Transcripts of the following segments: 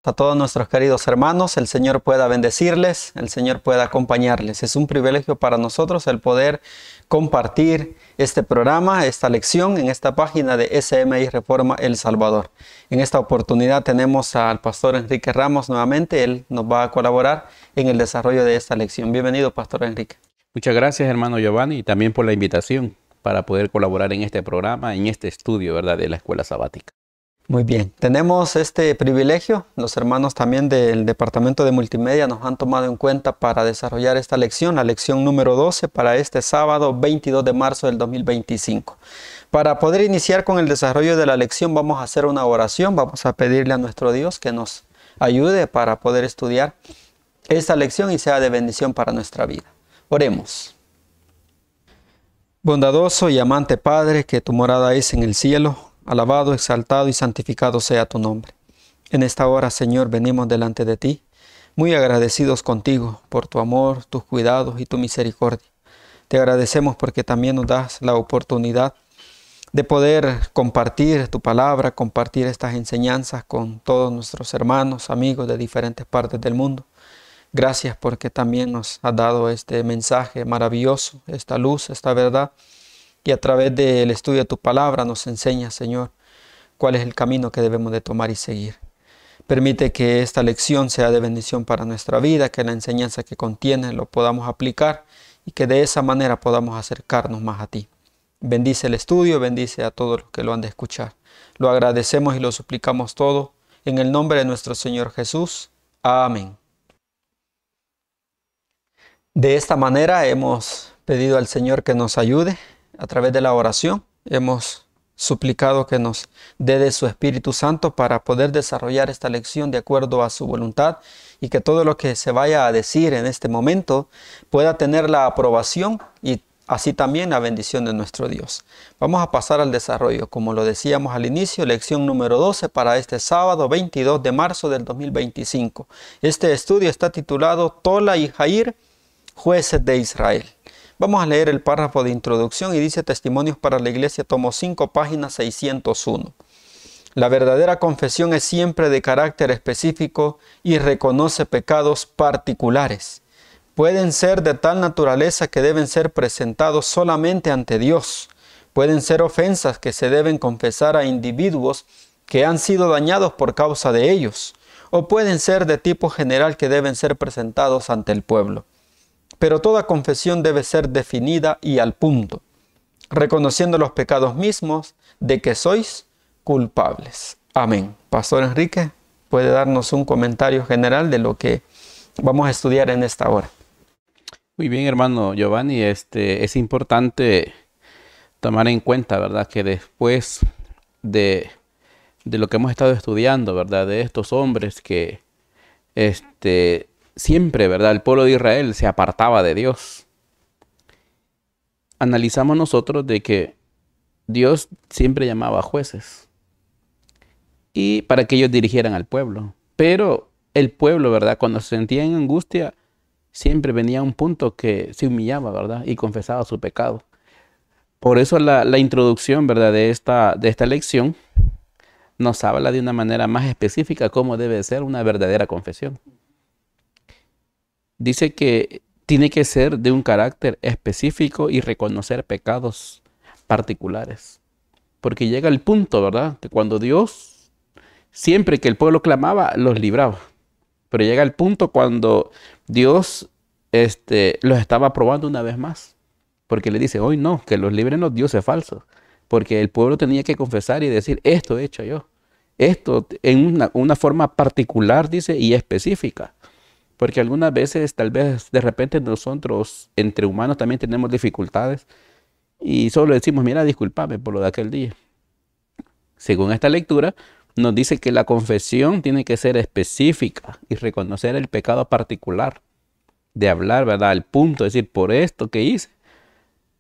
A todos nuestros queridos hermanos, el Señor pueda bendecirles, el Señor pueda acompañarles. Es un privilegio para nosotros el poder compartir este programa, esta lección en esta página de SMI Reforma El Salvador. En esta oportunidad tenemos al pastor Enrique Ramos nuevamente. Él nos va a colaborar en el desarrollo de esta lección. Bienvenido, pastor Enrique. Muchas gracias, hermano Giovanni, y también por la invitación para poder colaborar en este programa, en este estudio, ¿verdad?, de la escuela sabática. Muy bien, tenemos este privilegio. Los hermanos también del departamento de multimedia nos han tomado en cuenta para desarrollar esta lección, la lección número 12 para este sábado 22 de marzo del 2025. Para poder iniciar con el desarrollo de la lección vamos a hacer una oración, vamos a pedirle a nuestro Dios que nos ayude para poder estudiar esta lección y sea de bendición para nuestra vida. Oremos. Bondadoso y amante Padre, que tu morada es en el cielo, alabado, exaltado y santificado sea tu nombre. En esta hora, Señor, venimos delante de ti, muy agradecidos contigo por tu amor, tus cuidados y tu misericordia. Te agradecemos porque también nos das la oportunidad de poder compartir tu palabra, compartir estas enseñanzas con todos nuestros hermanos, amigos de diferentes partes del mundo. Gracias porque también nos has dado este mensaje maravilloso, esta luz, esta verdad. Y a través del estudio de tu palabra nos enseña, Señor, cuál es el camino que debemos de tomar y seguir. Permite que esta lección sea de bendición para nuestra vida, que la enseñanza que contiene lo podamos aplicar y que de esa manera podamos acercarnos más a ti. Bendice el estudio, bendice a todos los que lo han de escuchar. Lo agradecemos y lo suplicamos todo en el nombre de nuestro Señor Jesús. Amén. De esta manera hemos pedido al Señor que nos ayude. A través de la oración hemos suplicado que nos dé de su Espíritu Santo para poder desarrollar esta lección de acuerdo a su voluntad y que todo lo que se vaya a decir en este momento pueda tener la aprobación y así también la bendición de nuestro Dios. Vamos a pasar al desarrollo, como lo decíamos al inicio, lección número 12 para este sábado 22 de marzo del 2025. Este estudio está titulado Tola y Jair, jueces de Israel. Vamos a leer el párrafo de introducción y dice Testimonios para la Iglesia, tomo 5, página 601. La verdadera confesión es siempre de carácter específico y reconoce pecados particulares. Pueden ser de tal naturaleza que deben ser presentados solamente ante Dios. Pueden ser ofensas que se deben confesar a individuos que han sido dañados por causa de ellos. O pueden ser de tipo general que deben ser presentados ante el pueblo. Pero toda confesión debe ser definida y al punto, reconociendo los pecados mismos de que sois culpables. Amén. Pastor Enrique, ¿puede darnos un comentario general de lo que vamos a estudiar en esta hora? Muy bien, hermano Giovanni. Es importante tomar en cuenta, ¿verdad?, que después de lo que hemos estado estudiando, ¿verdad?, de estos hombres que siempre, ¿verdad?, el pueblo de Israel se apartaba de Dios. Analizamos nosotros de que Dios siempre llamaba a jueces y para que ellos dirigieran al pueblo. Pero el pueblo, ¿verdad?, cuando se sentía en angustia, siempre venía a un punto que se humillaba, ¿verdad?, y confesaba su pecado. Por eso la introducción, ¿verdad?, de esta lección nos habla de una manera más específica cómo debe ser una verdadera confesión. Dice que tiene que ser de un carácter específico y reconocer pecados particulares. Porque llega el punto, ¿verdad?, que cuando Dios, siempre que el pueblo clamaba, los libraba. Pero llega el punto cuando Dios los estaba probando una vez más. Porque le dice, hoy no, que los libren los dioses falsos. Porque el pueblo tenía que confesar y decir, esto he hecho yo. Esto en una forma particular, dice, y específica. Porque algunas veces, tal vez, de repente nosotros, entre humanos, también tenemos dificultades. Y solo decimos, mira, discúlpame por lo de aquel día. Según esta lectura, nos dice que la confesión tiene que ser específica y reconocer el pecado particular. De hablar, ¿verdad?, al punto de decir, por esto que hice,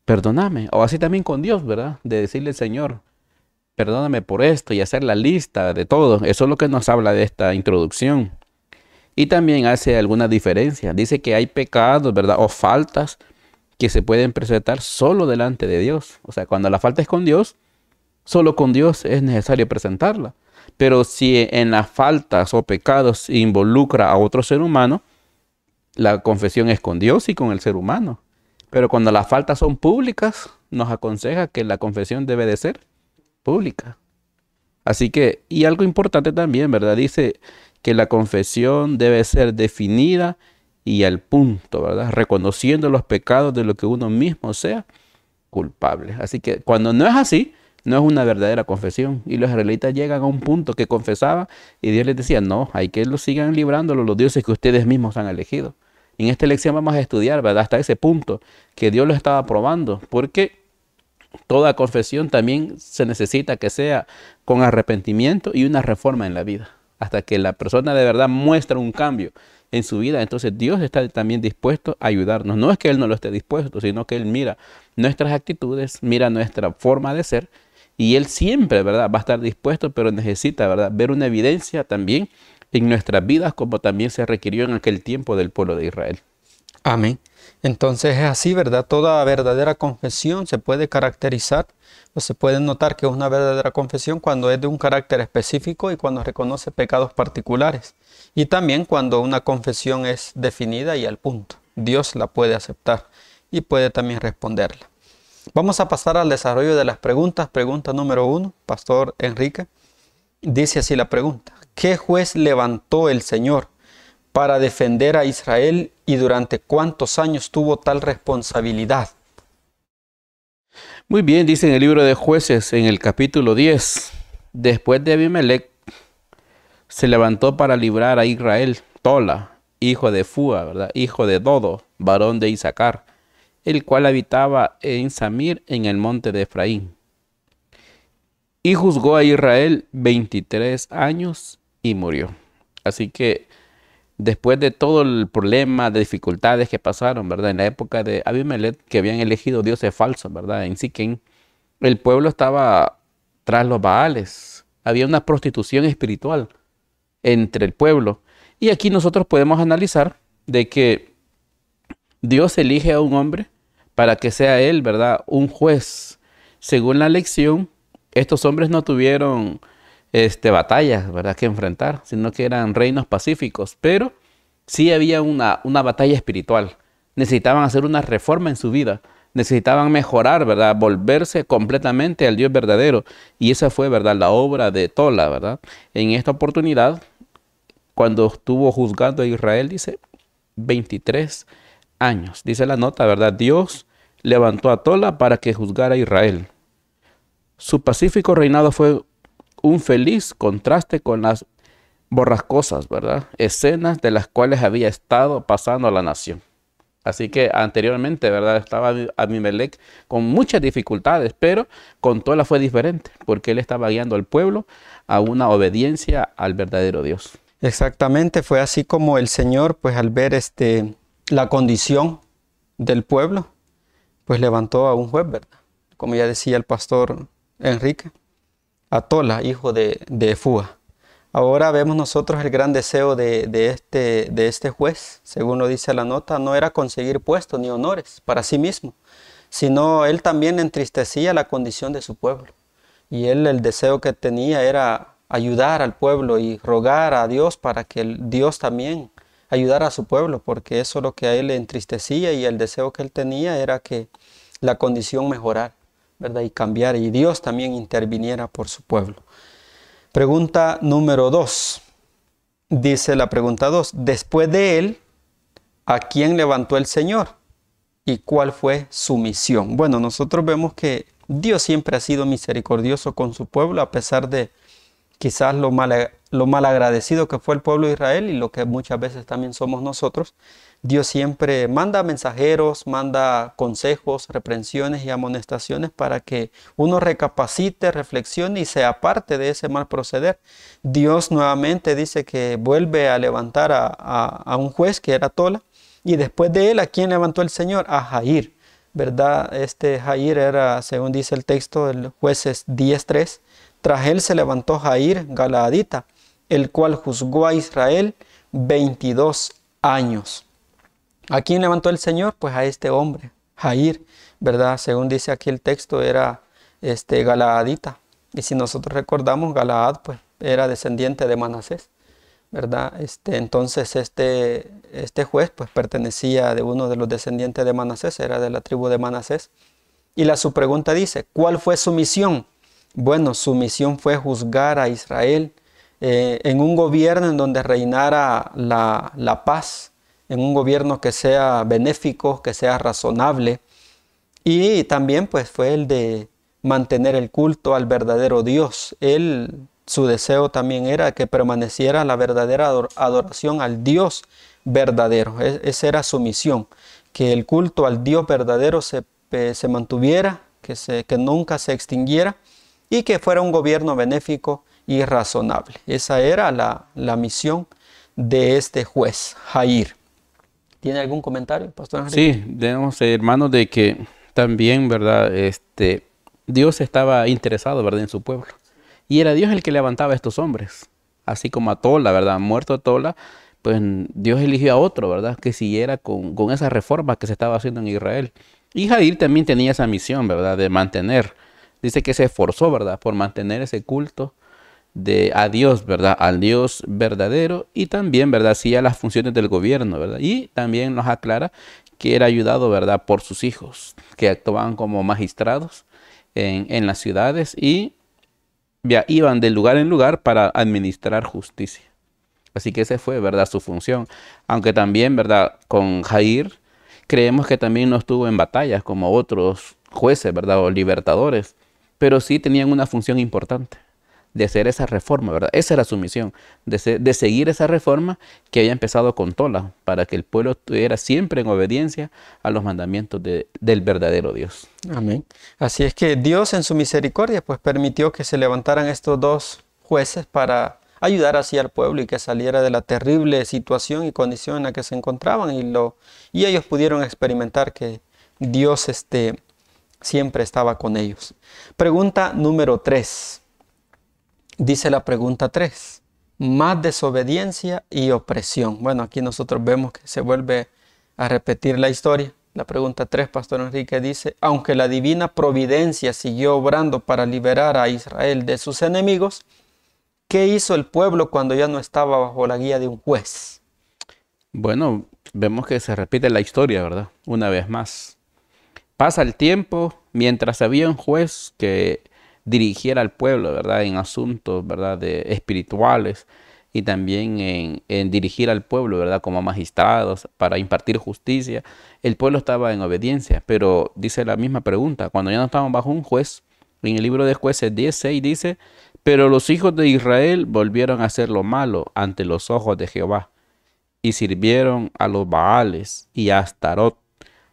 perdóname. O así también con Dios, ¿verdad?, de decirle al Señor, perdóname por esto y hacer la lista de todo. Eso es lo que nos habla de esta introducción. Y también hace alguna diferencia. Dice que hay pecados, ¿verdad?, o faltas que se pueden presentar solo delante de Dios. O sea, cuando la falta es con Dios, Solo con Dios es necesario presentarla. Pero si en las faltas o pecados involucra a otro ser humano, la confesión es con Dios y con el ser humano. Pero cuando las faltas son públicas, nos aconseja que la confesión debe de ser pública. Así que, y algo importante también, ¿verdad? Dice que la confesión debe ser definida y al punto, ¿verdad? Reconociendo los pecados de lo que uno mismo sea culpable. Así que cuando no es así, no es una verdadera confesión. Y los israelitas llegan a un punto que confesaban y Dios les decía, no, hay que los sigan librando los dioses que ustedes mismos han elegido. En esta lección vamos a estudiar, ¿verdad? Hasta ese punto que Dios lo estaba probando, porque toda confesión también se necesita que sea con arrepentimiento y una reforma en la vida. Hasta que la persona de verdad muestra un cambio en su vida, entonces Dios está también dispuesto a ayudarnos. No es que Él no lo esté dispuesto, sino que Él mira nuestras actitudes, mira nuestra forma de ser, y Él siempre, ¿verdad?, va a estar dispuesto, pero necesita, ¿verdad?, ver una evidencia también en nuestras vidas, como también se requirió en aquel tiempo del pueblo de Israel. Amén. Entonces es así, ¿verdad? Toda verdadera confesión se puede caracterizar o se puede notar que es una verdadera confesión cuando es de un carácter específico y cuando reconoce pecados particulares. Y también cuando una confesión es definida y al punto. Dios la puede aceptar y puede también responderla. Vamos a pasar al desarrollo de las preguntas. Pregunta número 1, Pastor Enrique. Dice así la pregunta: ¿qué juez levantó el Señor para defender a Israel y durante cuántos años tuvo tal responsabilidad? Muy bien, dice en el libro de Jueces, en el capítulo 10, después de Abimelech, se levantó para librar a Israel Tola, hijo de Fúa, ¿verdad?, hijo de Dodo, varón de Isaacar, el cual habitaba en Samir, en el monte de Efraín. Y juzgó a Israel 23 años y murió. Así que después de todo el problema de dificultades que pasaron, ¿verdad?, en la época de Abimelech, que habían elegido dioses falsos, ¿verdad?, en Siquem, el pueblo estaba tras los Baales. Había una prostitución espiritual entre el pueblo. Y aquí nosotros podemos analizar de que Dios elige a un hombre para que sea él, ¿verdad?, un juez. Según la lección, estos hombres no tuvieron batallas, ¿verdad?, que enfrentar, sino que eran reinos pacíficos, pero sí había una batalla espiritual. Necesitaban hacer una reforma en su vida, necesitaban mejorar, ¿verdad?, volverse completamente al Dios verdadero. Y esa fue, ¿verdad?, la obra de Tola, ¿verdad? En esta oportunidad, cuando estuvo juzgando a Israel, dice 23 años. Dice la nota, ¿verdad? Dios levantó a Tola para que juzgara a Israel. Su pacífico reinado fue un feliz contraste con las borrascosas, ¿verdad?, escenas de las cuales había estado pasando a la nación. Así que anteriormente, ¿verdad?, estaba Abimelech con muchas dificultades, pero con Tola fue diferente, porque él estaba guiando al pueblo a una obediencia al verdadero Dios. Exactamente, fue así como el Señor, pues al ver la condición del pueblo, pues levantó a un juez, ¿verdad? Como ya decía el pastor Enrique, a Tola, hijo de Fúa. Ahora vemos nosotros el gran deseo de este juez, según lo dice la nota, no era conseguir puestos ni honores para sí mismo, sino él también entristecía la condición de su pueblo. Y él, el deseo que tenía era ayudar al pueblo y rogar a Dios para que Dios también ayudara a su pueblo, porque eso es lo que a él le entristecía, y el deseo que él tenía era que la condición mejorara, ¿verdad?, y cambiara, y Dios también interviniera por su pueblo. Pregunta número 2. Dice la pregunta 2. Después de él, ¿a quién levantó el Señor? ¿Y cuál fue su misión? Bueno, nosotros vemos que Dios siempre ha sido misericordioso con su pueblo, a pesar de quizás lo malagradecido que fue el pueblo de Israel y lo que muchas veces también somos nosotros. Dios siempre manda mensajeros, manda consejos, reprensiones y amonestaciones para que uno recapacite, reflexione y se aparte de ese mal proceder. Dios nuevamente dice que vuelve a levantar a un juez, que era Tola, y después de él, ¿a quién levantó el Señor? A Jair, ¿verdad? Jair era, según dice el texto del Jueces 10:3, tras él se levantó Jair Galaadita, el cual juzgó a Israel 22 años. ¿A quién levantó el Señor? Pues a este hombre, Jair, ¿verdad? Según dice aquí el texto, era Galaadita. Y si nosotros recordamos, Galaad pues era descendiente de Manasés, ¿verdad? Entonces este juez pues pertenecía de uno de los descendientes de Manasés, era de la tribu de Manasés. Y su pregunta dice, ¿cuál fue su misión? Bueno, su misión fue juzgar a Israel en un gobierno en donde reinara la paz, en un gobierno que sea benéfico, que sea razonable. Y también pues fue el de mantener el culto al verdadero Dios. Su deseo también era que permaneciera la verdadera adoración al Dios verdadero. Esa era su misión, que el culto al Dios verdadero se mantuviera, que nunca se extinguiera y que fuera un gobierno benéfico y razonable. Esa era la misión de este juez, Jair. ¿Tiene algún comentario, Pastor Enrique? Sí, debemos ser hermanos de que también, ¿verdad? Dios estaba interesado, ¿verdad? En su pueblo. Y era Dios el que levantaba a estos hombres. Así como a Tola, ¿verdad? Muerto Tola, pues Dios eligió a otro, ¿verdad? Que siguiera con esa reforma que se estaba haciendo en Israel. Y Jair también tenía esa misión, ¿verdad? De mantener. Dice que se esforzó, ¿verdad? Por mantener ese culto a Dios, ¿verdad? Al Dios verdadero y también, ¿verdad? Sí a las funciones del gobierno, ¿verdad? Y también nos aclara que era ayudado, ¿verdad? Por sus hijos, que actuaban como magistrados en las ciudades y iban de lugar en lugar para administrar justicia. Así que esa fue, ¿verdad? Su función. Aunque también, ¿verdad? Con Jair creemos que también no estuvo en batallas como otros jueces, ¿verdad? O libertadores, pero sí tenían una función importante de hacer esa reforma, ¿verdad? Esa era su misión, de seguir esa reforma que había empezado con Tola, para que el pueblo estuviera siempre en obediencia a los mandamientos del verdadero Dios. Amén. Así es que Dios en su misericordia pues permitió que se levantaran estos dos jueces para ayudar así al pueblo y que saliera de la terrible situación y condición en la que se encontraban y ellos pudieron experimentar que Dios siempre estaba con ellos. Pregunta número 3. Dice la pregunta 3. Más desobediencia y opresión. Bueno, aquí nosotros vemos que se vuelve a repetir la historia. La pregunta 3, Pastor Enrique, dice, aunque la divina providencia siguió obrando para liberar a Israel de sus enemigos, ¿qué hizo el pueblo cuando ya no estaba bajo la guía de un juez? Bueno, vemos que se repite la historia, ¿verdad? Una vez más. Pasa el tiempo mientras había un juez que dirigiera al pueblo, ¿verdad? En asuntos, ¿verdad? Espirituales y también en dirigir al pueblo, ¿verdad? Como magistrados para impartir justicia. El pueblo estaba en obediencia, pero dice la misma pregunta, cuando ya no estaban bajo un juez, en el libro de Jueces 16 dice, pero los hijos de Israel volvieron a hacer lo malo ante los ojos de Jehová y sirvieron a los Baales y a Astarot,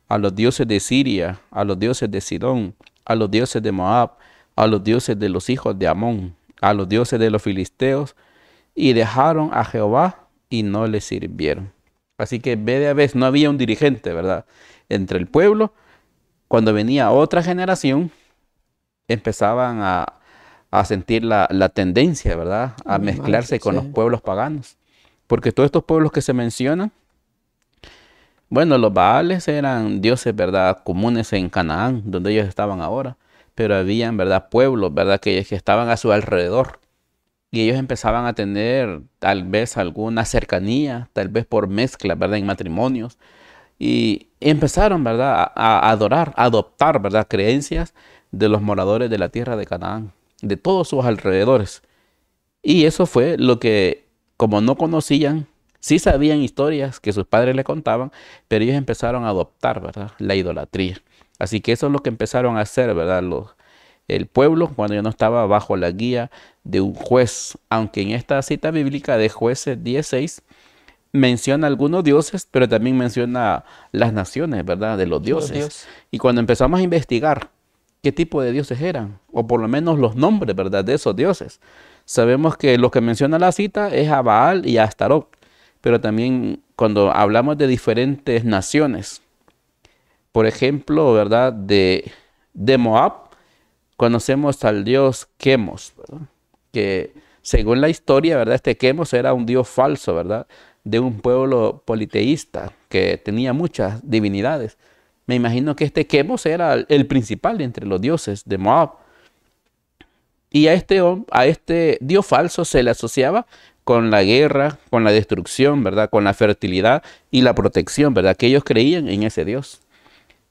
a los dioses de Siria, a los dioses de Sidón, a los dioses de Moab, a los dioses de los hijos de Amón, a los dioses de los filisteos, y dejaron a Jehová y no le sirvieron. Así que a vez no había un dirigente, ¿verdad? Entre el pueblo, cuando venía otra generación, empezaban a sentir la tendencia, ¿verdad? A mezclarse con los pueblos paganos. Porque todos estos pueblos que se mencionan, bueno, los Baales eran dioses, ¿verdad? Comunes en Canaán, donde ellos estaban ahora. Pero habían, ¿verdad? Pueblos, ¿verdad? Que estaban a su alrededor. Y ellos empezaban a tener tal vez alguna cercanía, tal vez por mezcla, ¿verdad? En matrimonios. Y empezaron, ¿verdad? A adorar, a adoptar, ¿verdad? Creencias de los moradores de la tierra de Canaán, de todos sus alrededores. Y eso fue lo que, como no conocían, sí sabían historias que sus padres le contaban, pero ellos empezaron a adoptar, ¿verdad? La idolatría. Así que eso es lo que empezaron a hacer, ¿verdad? El pueblo cuando ya no estaba bajo la guía de un juez. Aunque en esta cita bíblica de Jueces 16 menciona algunos dioses, pero también menciona las naciones, ¿verdad? De los dioses. Y cuando empezamos a investigar qué tipo de dioses eran, o por lo menos los nombres, ¿verdad? De esos dioses, sabemos que lo que menciona la cita es a Baal y a Astarot. Pero también cuando hablamos de diferentes naciones, por ejemplo, ¿verdad? De Moab, conocemos al dios Quemos, ¿verdad? Que según la historia, ¿verdad? Este Quemos era un dios falso, ¿verdad? De un pueblo politeísta que tenía muchas divinidades. Me imagino que este Quemos era el principal entre los dioses de Moab. Y a este Dios falso se le asociaba con la guerra, con la destrucción, ¿verdad? Con la fertilidad y la protección, ¿verdad? Que ellos creían en ese Dios.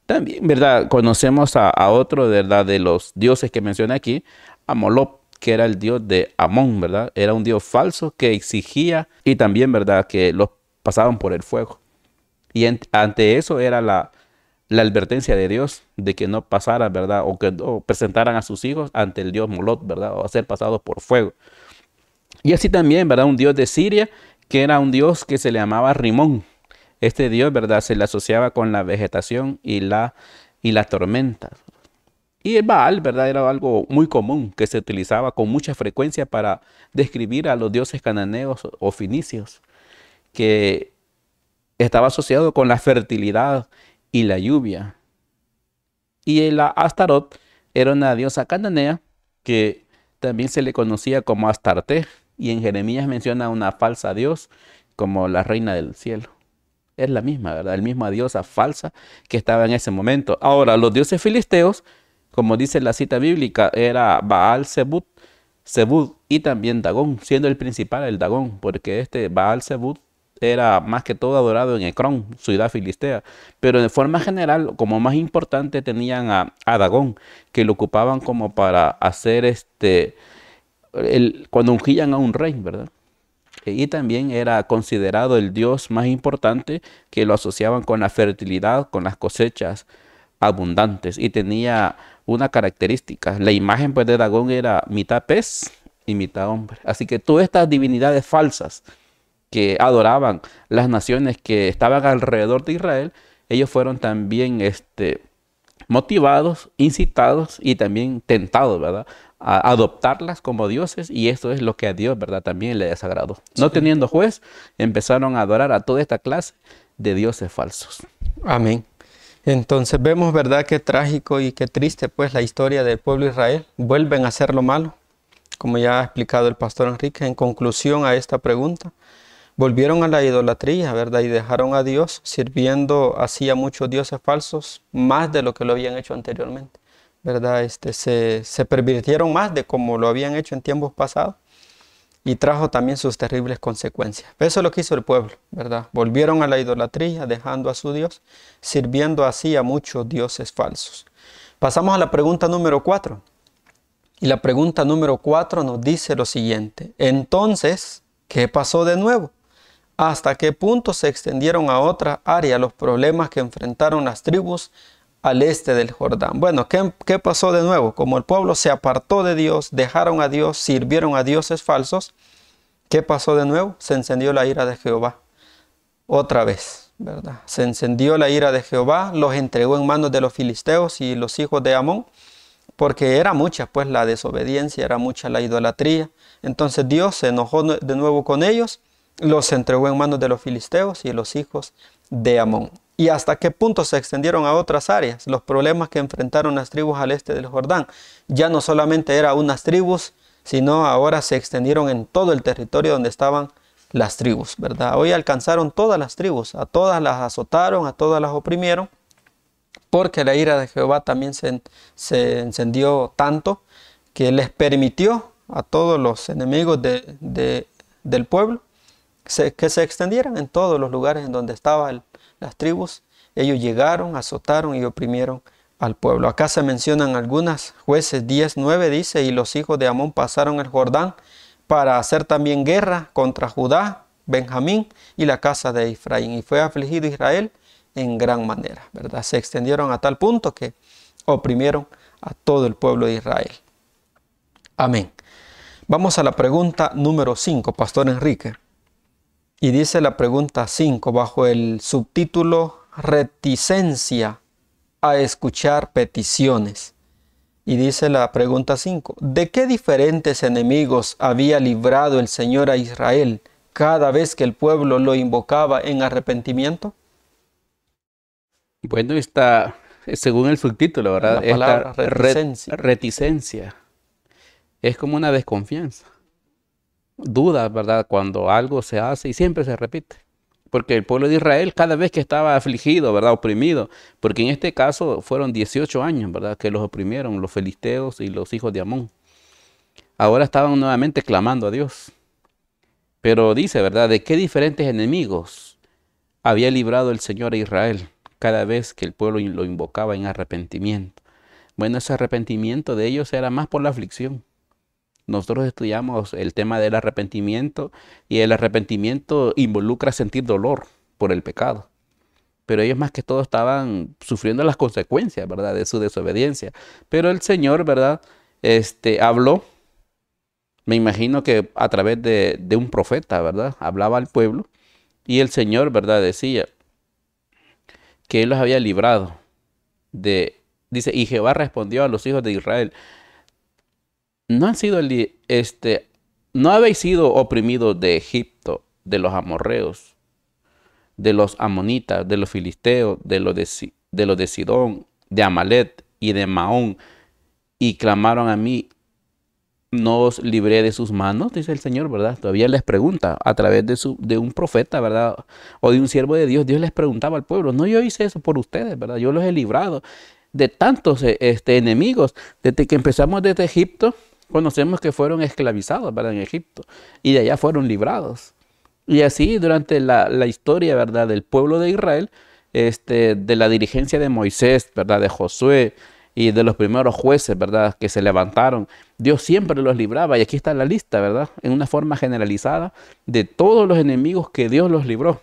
También, ¿verdad? Conocemos a otro, ¿verdad? De los dioses que menciona aquí, a Moloch, que era el dios de Amón, ¿verdad? Era un dios falso que exigía y también, ¿verdad? Que los pasaban por el fuego. Y ante eso era la advertencia de Dios de que no pasaran, ¿verdad? O que no presentaran a sus hijos ante el dios Moloch, ¿verdad? O a ser pasados por fuego. Y así también, ¿verdad? Un dios de Siria, que era un dios que se le llamaba Rimón. Este dios, ¿verdad? Se le asociaba con la vegetación y la tormenta. Y el Baal, ¿verdad? Era algo muy común que se utilizaba con mucha frecuencia para describir a los dioses cananeos o finicios, que estaba asociado con la fertilidad y la lluvia. Y la Astarot era una diosa cananea que también se le conocía como Astarte. Y en Jeremías menciona una falsa dios como la reina del cielo. Es la misma, ¿verdad? La misma diosa falsa que estaba en ese momento. Ahora, los dioses filisteos, como dice la cita bíblica, era Baal Zebub, Zebub y también Dagón, siendo el principal el Dagón, porque este Baal Zebub era más que todo adorado en Ecrón, ciudad filistea. Pero de forma general, como más importante, tenían a Dagón, que lo ocupaban como para hacer cuando ungían a un rey, ¿verdad? Y también era considerado el dios más importante, que lo asociaban con la fertilidad, con las cosechas abundantes. Y tenía una característica: la imagen pues de Dagón era mitad pez y mitad hombre. Así que todas estas divinidades falsas que adoraban las naciones que estaban alrededor de Israel, ellos fueron también motivados, incitados y también tentados, ¿verdad? A adoptarlas como dioses, y esto es lo que a Dios, ¿verdad? También le desagradó. Sí. No teniendo juez, empezaron a adorar a toda esta clase de dioses falsos. Amén. Entonces vemos, ¿verdad? Qué trágico y qué triste pues la historia del pueblo de Israel. Vuelven a hacer lo malo, como ya ha explicado el pastor Enrique. En conclusión a esta pregunta, volvieron a la idolatría, ¿verdad? Y dejaron a Dios, sirviendo así a muchos dioses falsos, más de lo que lo habían hecho anteriormente, ¿verdad? Se pervirtieron más de como lo habían hecho en tiempos pasados, y trajo también sus terribles consecuencias. Eso es lo que hizo el pueblo, ¿verdad? Volvieron a la idolatría, dejando a su Dios, sirviendo así a muchos dioses falsos. Pasamos a la pregunta número 4. Y la pregunta número 4 nos dice lo siguiente: entonces, ¿qué pasó de nuevo? ¿Hasta qué punto se extendieron a otra área los problemas que enfrentaron las tribus al este del Jordán? Bueno, ¿qué pasó de nuevo? Como el pueblo se apartó de Dios, dejaron a Dios, sirvieron a dioses falsos, ¿qué pasó de nuevo? Se encendió la ira de Jehová. Otra vez, ¿verdad? Se encendió la ira de Jehová, los entregó en manos de los filisteos y los hijos de Amón, porque era mucha pues la desobediencia, era mucha la idolatría. Entonces Dios se enojó de nuevo con ellos, los entregó en manos de los filisteos y los hijos de Amón. ¿Y hasta qué punto se extendieron a otras áreas? Los problemas que enfrentaron las tribus al este del Jordán ya no solamente eran unas tribus, sino ahora se extendieron en todo el territorio donde estaban las tribus, ¿verdad? Hoy alcanzaron todas las tribus, a todas las azotaron, a todas las oprimieron, porque la ira de Jehová también se encendió tanto que les permitió a todos los enemigos del pueblo que se extendieran en todos los lugares en donde estaban las tribus. Ellos llegaron, azotaron y oprimieron al pueblo. Acá se mencionan algunas. Jueces 10:9 dice: y los hijos de Amón pasaron el Jordán para hacer también guerra contra Judá, Benjamín y la casa de Efraín. Y fue afligido Israel en gran manera, ¿verdad? Se extendieron a tal punto que oprimieron a todo el pueblo de Israel. Amén. Vamos a la pregunta número 5, Pastor Enrique. Y dice la pregunta 5 bajo el subtítulo reticencia a escuchar peticiones. Y dice la pregunta 5: ¿de qué diferentes enemigos había librado el Señor a Israel cada vez que el pueblo lo invocaba en arrepentimiento? Bueno, está, según el subtítulo, ¿verdad? La palabra Esta reticencia. reticencia es como una desconfianza. Duda, ¿verdad? Cuando algo se hace y siempre se repite. Porque el pueblo de Israel, cada vez que estaba afligido, ¿verdad? Oprimido, porque en este caso fueron 18 años, ¿verdad? Que los oprimieron los filisteos y los hijos de Amón. ahora estaban nuevamente clamando a Dios. Pero dice, ¿verdad?, de qué diferentes enemigos había librado el Señor a Israel cada vez que el pueblo lo invocaba en arrepentimiento. Bueno, ese arrepentimiento de ellos era más por la aflicción. Nosotros estudiamos el tema del arrepentimiento y el arrepentimiento involucra sentir dolor por el pecado. Pero ellos más que todo estaban sufriendo las consecuencias, ¿verdad?, de su desobediencia. Pero el Señor, ¿verdad?, habló, me imagino que a través de un profeta, ¿verdad?, hablaba al pueblo y el Señor, ¿verdad?, decía que Él los había librado dice, y Jehová respondió a los hijos de Israel, no han sido, no habéis sido oprimidos de Egipto, de los amorreos, de los amonitas, de los filisteos, de los de Sidón, de Amalet y de Maón, y clamaron a mí, no os libré de sus manos, dice el Señor, ¿verdad? Todavía les pregunta a través de un profeta, ¿verdad? O de un siervo de Dios. Dios les preguntaba al pueblo, no, yo hice eso por ustedes, ¿verdad? Yo los he librado de tantos enemigos. Desde que empezamos desde Egipto, conocemos que fueron esclavizados, ¿verdad?, en Egipto, y de allá fueron librados. Y así durante la historia, ¿verdad?, del pueblo de Israel, de la dirigencia de Moisés, ¿verdad?, de Josué y de los primeros jueces, ¿verdad?, que se levantaron, Dios siempre los libraba. Y aquí está la lista, ¿verdad?, en una forma generalizada de todos los enemigos que Dios los libró.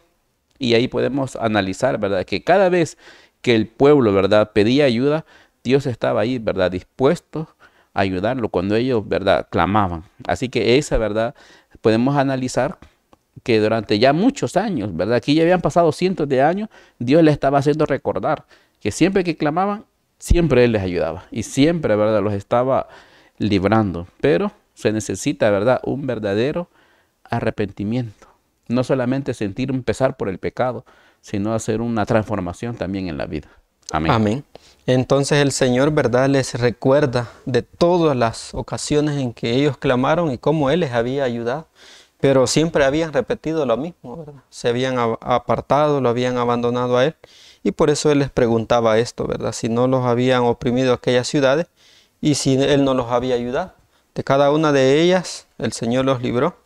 Y ahí podemos analizar, ¿verdad?, que cada vez que el pueblo, ¿verdad?, pedía ayuda, Dios estaba ahí, ¿verdad?, dispuesto a ayudarlo cuando ellos, ¿verdad?, clamaban. Así que esa, ¿verdad?, podemos analizar que durante ya muchos años, ¿verdad?, aquí ya habían pasado cientos de años, Dios les estaba haciendo recordar que siempre que clamaban, siempre Él les ayudaba y siempre, ¿verdad?, los estaba librando. Pero se necesita, ¿verdad?, un verdadero arrepentimiento. No solamente sentir un pesar por el pecado, sino hacer una transformación también en la vida. Amén. Amén. Entonces el Señor, ¿verdad?, les recuerda de todas las ocasiones en que ellos clamaron y cómo Él les había ayudado. Pero siempre habían repetido lo mismo, ¿verdad? Se habían apartado, lo habían abandonado a Él. Y por eso Él les preguntaba esto, ¿verdad? Si no los habían oprimido aquellas ciudades y si Él no los había ayudado. De cada una de ellas el Señor los libró.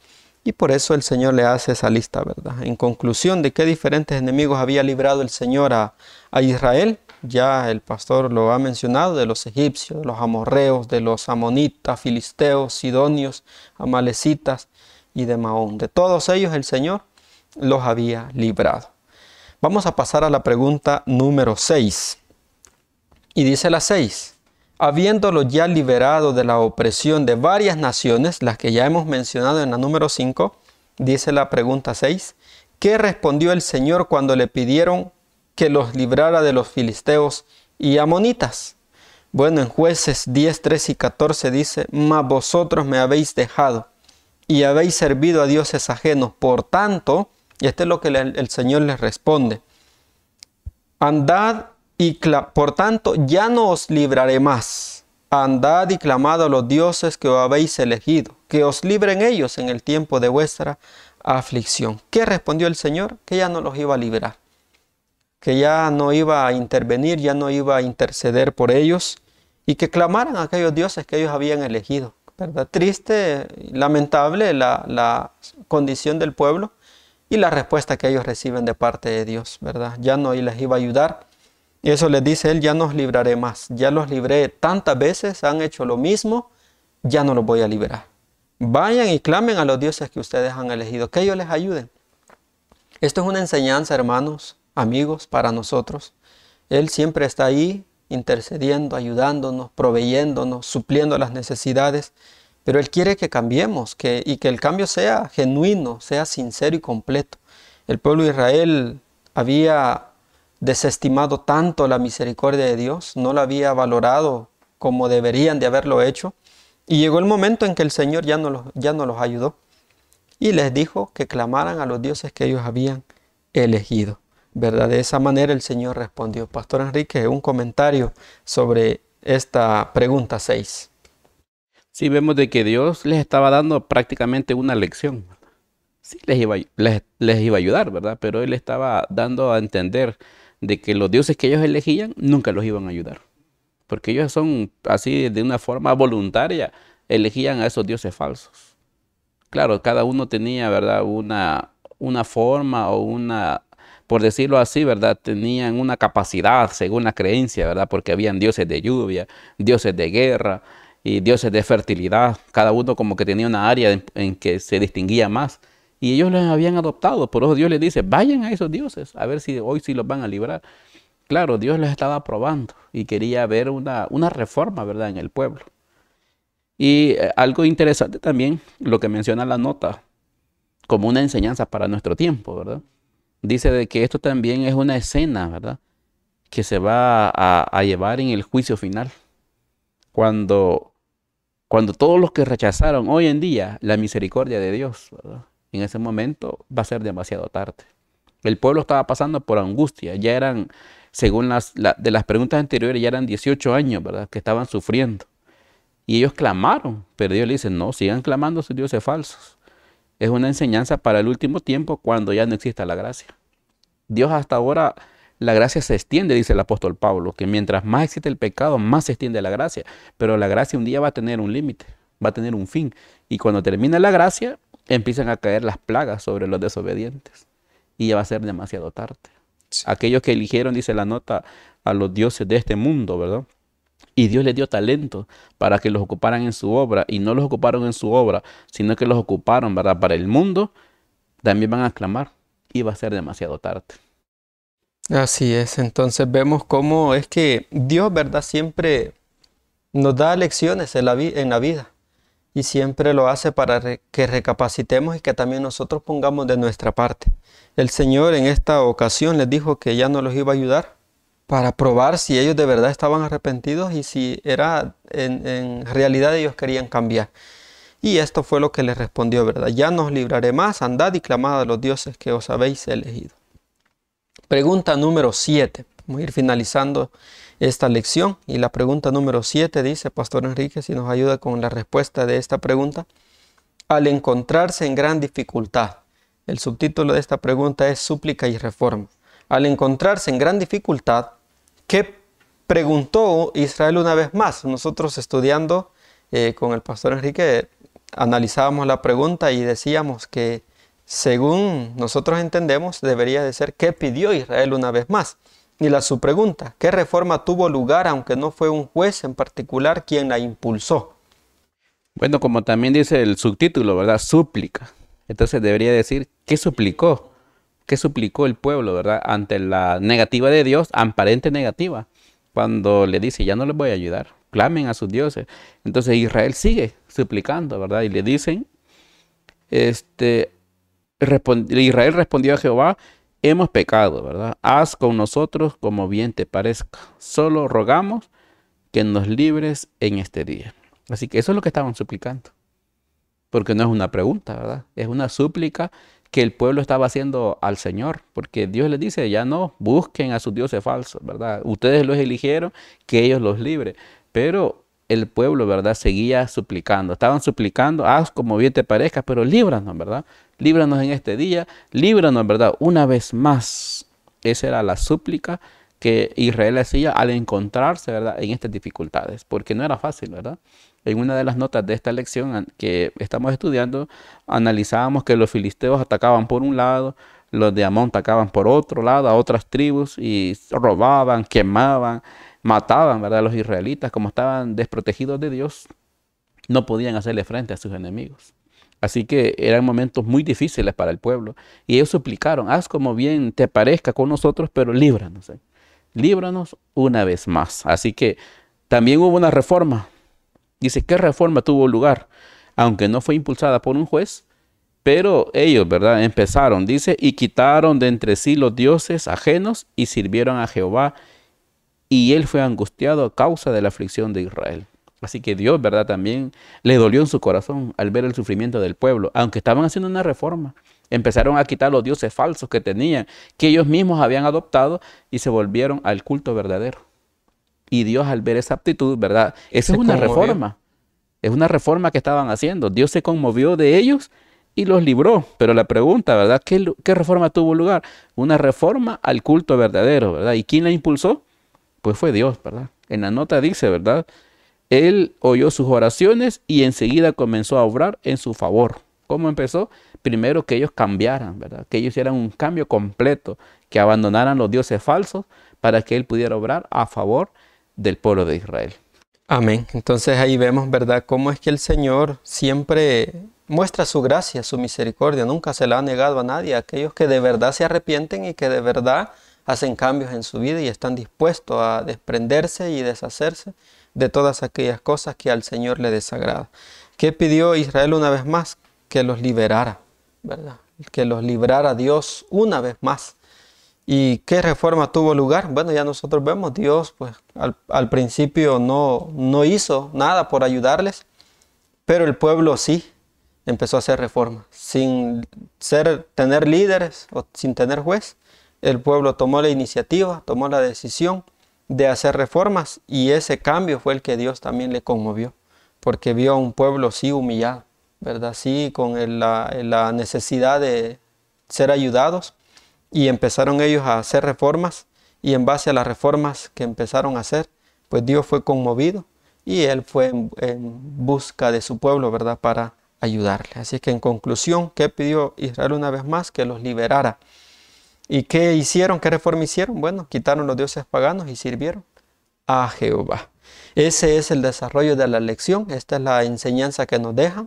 Y por eso el Señor le hace esa lista, ¿verdad? En conclusión, ¿de qué diferentes enemigos había librado el Señor a Israel? Ya el pastor lo ha mencionado, de los egipcios, de los amorreos, de los amonitas, filisteos, sidonios, amalecitas y de Maón. De todos ellos el Señor los había librado. Vamos a pasar a la pregunta número 6. Y dice la 6. Habiéndolo ya liberado de la opresión de varias naciones, las que ya hemos mencionado en la número 5, dice la pregunta 6. ¿Qué respondió el Señor cuando le pidieron que los librara de los filisteos y amonitas? Bueno, en Jueces 10, 13 y 14 dice, mas vosotros me habéis dejado y habéis servido a dioses ajenos. Por tanto, y esto es lo que el Señor les responde, andad y por tanto ya no os libraré más. Andad y clamad a los dioses que os habéis elegido, que os libren ellos en el tiempo de vuestra aflicción. ¿Qué respondió el Señor? Que ya no los iba a librar, que ya no iba a intervenir, ya no iba a interceder por ellos y que clamaran a aquellos dioses que ellos habían elegido. ¿Verdad? Triste, lamentable la condición del pueblo y la respuesta que ellos reciben de parte de Dios, ¿verdad? Ya no les iba a ayudar. Y eso les dice Él, ya no os libraré más. Ya los libré tantas veces, han hecho lo mismo, ya no los voy a liberar. Vayan y clamen a los dioses que ustedes han elegido, que ellos les ayuden. Esto es una enseñanza, hermanos, amigos, para nosotros. Él siempre está ahí, intercediendo, ayudándonos, proveyéndonos, supliendo las necesidades, pero Él quiere que cambiemos y que el cambio sea genuino, sea sincero y completo. El pueblo de Israel había desestimado tanto la misericordia de Dios, no la había valorado como deberían de haberlo hecho, y llegó el momento en que el Señor ya no los ayudó y les dijo que clamaran a los dioses que ellos habían elegido. ¿Verdad? De esa manera el Señor respondió. Pastor Enrique, un comentario sobre esta pregunta 6. Sí, vemos de que Dios les estaba dando prácticamente una lección. Sí, les iba a ayudar, ¿verdad? Pero Él estaba dando a entender de que los dioses que ellos elegían nunca los iban a ayudar. Porque ellos son así de una forma voluntaria, elegían a esos dioses falsos. Claro, cada uno tenía, ¿verdad?, una forma o una, por decirlo así, ¿verdad?, tenían una capacidad según la creencia, ¿verdad?, porque habían dioses de lluvia, dioses de guerra y dioses de fertilidad. Cada uno como que tenía una área en que se distinguía más. Y ellos los habían adoptado. Por eso Dios les dice, vayan a esos dioses, a ver si hoy sí los van a librar. Claro, Dios los estaba probando y quería ver una reforma, ¿verdad?, en el pueblo. Y algo interesante también, lo que menciona la nota, como una enseñanza para nuestro tiempo, ¿verdad? Dice de que esto también es una escena, ¿verdad?, que se va a llevar en el juicio final. Cuando todos los que rechazaron hoy en día la misericordia de Dios, ¿verdad?, en ese momento va a ser demasiado tarde. El pueblo estaba pasando por angustia, ya eran, según de las preguntas anteriores, ya eran 18 años, ¿verdad?, que estaban sufriendo. Y ellos clamaron, pero Dios le dice, no, sigan clamando a sus dioses falsos. Es una enseñanza para el último tiempo cuando ya no exista la gracia. Dios hasta ahora, la gracia se extiende, dice el apóstol Pablo, que mientras más existe el pecado, más se extiende la gracia. Pero la gracia un día va a tener un límite, va a tener un fin. Y cuando termina la gracia, empiezan a caer las plagas sobre los desobedientes. Y ya va a ser demasiado tarde. Sí. Aquellos que eligieron, dice la nota, a los dioses de este mundo, ¿verdad? Y Dios les dio talento para que los ocuparan en su obra. Y no los ocuparon en su obra, sino que los ocuparon, ¿verdad?, para el mundo. También van a clamar y va a ser demasiado tarde. Así es. Entonces vemos cómo es que Dios, ¿verdad?, siempre nos da lecciones en la vida. Y siempre lo hace para que recapacitemos y que también nosotros pongamos de nuestra parte. El Señor en esta ocasión les dijo que ya no los iba a ayudar para probar si ellos de verdad estaban arrepentidos y si era en realidad ellos querían cambiar. Y esto fue lo que les respondió, ¿verdad? Ya no os libraré más, andad y clamad a los dioses que os habéis elegido. Pregunta número 7. Vamos a ir finalizando esta lección. Y la pregunta número 7 dice, Pastor Enrique, si nos ayuda con la respuesta de esta pregunta. Al encontrarse en gran dificultad. El subtítulo de esta pregunta es súplica y reforma. Al encontrarse en gran dificultad, ¿qué preguntó Israel una vez más? Nosotros estudiando con el Pastor Enrique analizábamos la pregunta y decíamos que según nosotros entendemos debería de ser ¿qué pidió Israel una vez más? Y su pregunta, ¿qué reforma tuvo lugar aunque no fue un juez en particular quien la impulsó? Bueno, como también dice el subtítulo, ¿verdad? Súplica. Entonces debería decir, ¿qué suplicó? ¿Qué suplicó el pueblo, verdad? Ante la negativa de Dios, aparente negativa. Cuando le dice, ya no les voy a ayudar, clamen a sus dioses. Entonces Israel sigue suplicando, ¿verdad? Y le dicen, Israel respondió a Jehová, hemos pecado, ¿verdad? Haz con nosotros como bien te parezca. Solo rogamos que nos libres en este día. Así que eso es lo que estaban suplicando. Porque no es una pregunta, ¿verdad? Es una súplica que el pueblo estaba haciendo al Señor. Porque Dios les dice, ya no, busquen a sus dioses falsos, ¿verdad? Ustedes los eligieron, que ellos los libren. Pero el pueblo, ¿verdad?, seguía suplicando. Estaban suplicando, haz como bien te parezca, pero líbranos, ¿verdad? Líbranos en este día, líbranos, ¿verdad? Una vez más. Esa era la súplica que Israel hacía al encontrarse, ¿verdad?, en estas dificultades. Porque no era fácil, ¿verdad? En una de las notas de esta lección que estamos estudiando, analizábamos que los filisteos atacaban por un lado, los de Amón atacaban por otro lado, a otras tribus, y robaban, quemaban, mataban, ¿verdad?, a los israelitas. Como estaban desprotegidos de Dios, no podían hacerle frente a sus enemigos. Así que eran momentos muy difíciles para el pueblo. Y ellos suplicaron, haz como bien te parezca con nosotros, pero líbranos. Líbranos una vez más. Así que también hubo una reforma. Dice, ¿qué reforma tuvo lugar? Aunque no fue impulsada por un juez, pero ellos, ¿verdad?, empezaron, dice, y quitaron de entre sí los dioses ajenos y sirvieron a Jehová. Y él fue angustiado a causa de la aflicción de Israel. Así que Dios, ¿verdad?, también le dolió en su corazón al ver el sufrimiento del pueblo. Aunque estaban haciendo una reforma, empezaron a quitar los dioses falsos que tenían, que ellos mismos habían adoptado, y se volvieron al culto verdadero. Y Dios, al ver esa actitud, ¿verdad?, esa es una reforma. Es una reforma que estaban haciendo. Dios se conmovió de ellos y los libró. Pero la pregunta, ¿verdad?, ¿qué reforma tuvo lugar? Una reforma al culto verdadero, ¿verdad? ¿Y quién la impulsó? Pues fue Dios, ¿verdad? En la nota dice, ¿verdad?, Él oyó sus oraciones y enseguida comenzó a obrar en su favor. ¿Cómo empezó? Primero que ellos cambiaran, ¿verdad? Que ellos hicieran un cambio completo, que abandonaran los dioses falsos para que Él pudiera obrar a favor del pueblo de Israel. Amén. Entonces ahí vemos, ¿verdad?, cómo es que el Señor siempre muestra su gracia, su misericordia. Nunca se la ha negado a nadie, a aquellos que de verdad se arrepienten y que de verdad hacen cambios en su vida y están dispuestos a desprenderse y deshacerse de todas aquellas cosas que al Señor le desagrada. ¿Qué pidió Israel una vez más? Que los liberara, ¿verdad? Que los librara Dios una vez más. ¿Y qué reforma tuvo lugar? Bueno, ya nosotros vemos, Dios pues al principio no hizo nada por ayudarles, pero el pueblo sí empezó a hacer reformas. Sin tener líderes o sin tener juez, el pueblo tomó la iniciativa, tomó la decisión de hacer reformas y ese cambio fue el que Dios también le conmovió, porque vio a un pueblo sí humillado, ¿verdad? Sí con la necesidad de ser ayudados. Y empezaron ellos a hacer reformas y en base a las reformas que empezaron a hacer, pues Dios fue conmovido y Él fue en busca de su pueblo, ¿verdad?, para ayudarle. Así que en conclusión, ¿qué pidió Israel una vez más? Que los liberara. ¿Y qué hicieron? ¿Qué reforma hicieron? Bueno, quitaron los dioses paganos y sirvieron a Jehová. Ese es el desarrollo de la lección. Esta es la enseñanza que nos deja,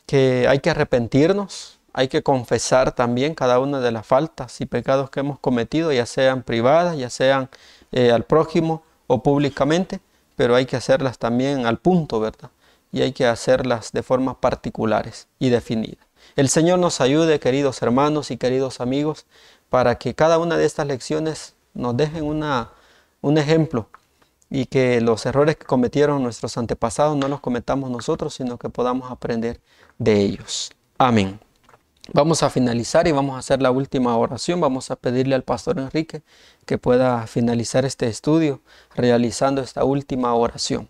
que hay que arrepentirnos. Hay que confesar también cada una de las faltas y pecados que hemos cometido, ya sean privadas, ya sean al prójimo o públicamente, pero hay que hacerlas también al punto, ¿verdad? Y hay que hacerlas de formas particulares y definidas. El Señor nos ayude, queridos hermanos y queridos amigos, para que cada una de estas lecciones nos dejen un ejemplo y que los errores que cometieron nuestros antepasados no los cometamos nosotros, sino que podamos aprender de ellos. Amén. Vamos a finalizar y vamos a hacer la última oración. Vamos a pedirle al pastor Enrique que pueda finalizar este estudio realizando esta última oración.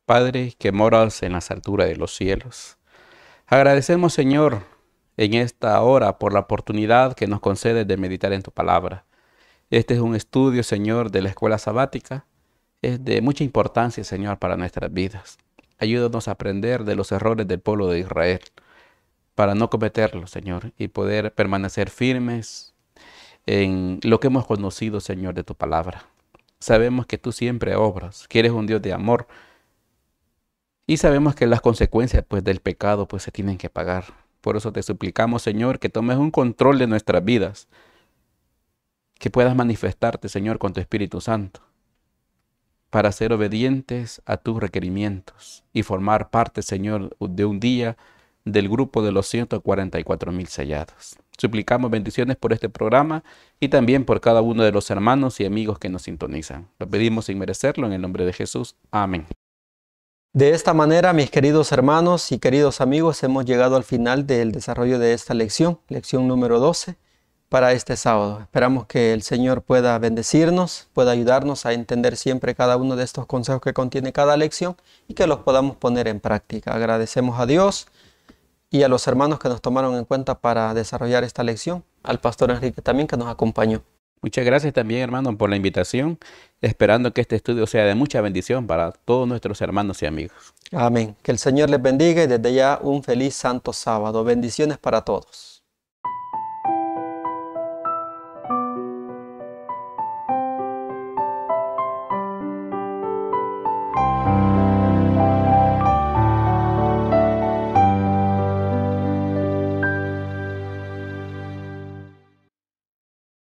Padre, que moras en las alturas de los cielos, agradecemos, Señor, en esta hora por la oportunidad que nos concedes de meditar en tu palabra. Este es un estudio, Señor, de la escuela sabática. Es de mucha importancia, Señor, para nuestras vidas. Ayúdanos a aprender de los errores del pueblo de Israel para no cometerlos, Señor, y poder permanecer firmes en lo que hemos conocido, Señor, de tu palabra. Sabemos que tú siempre obras, que eres un Dios de amor y sabemos que las consecuencias pues, del pecado pues, se tienen que pagar. Por eso te suplicamos, Señor, que tomes un control de nuestras vidas, que puedas manifestarte, Señor, con tu Espíritu Santo, para ser obedientes a tus requerimientos y formar parte, Señor, de un día del grupo de los 144,000 sellados. Suplicamos bendiciones por este programa y también por cada uno de los hermanos y amigos que nos sintonizan. Lo pedimos sin merecerlo en el nombre de Jesús. Amén. De esta manera, mis queridos hermanos y queridos amigos, hemos llegado al final del desarrollo de esta lección número 12. Para este sábado. Esperamos que el Señor pueda bendecirnos, pueda ayudarnos a entender siempre cada uno de estos consejos que contiene cada lección y que los podamos poner en práctica. Agradecemos a Dios y a los hermanos que nos tomaron en cuenta para desarrollar esta lección, al pastor Enrique también que nos acompañó. Muchas gracias también, hermano, por la invitación, esperando que este estudio sea de mucha bendición para todos nuestros hermanos y amigos. Amén. Que el Señor les bendiga y desde ya un feliz santo sábado. Bendiciones para todos.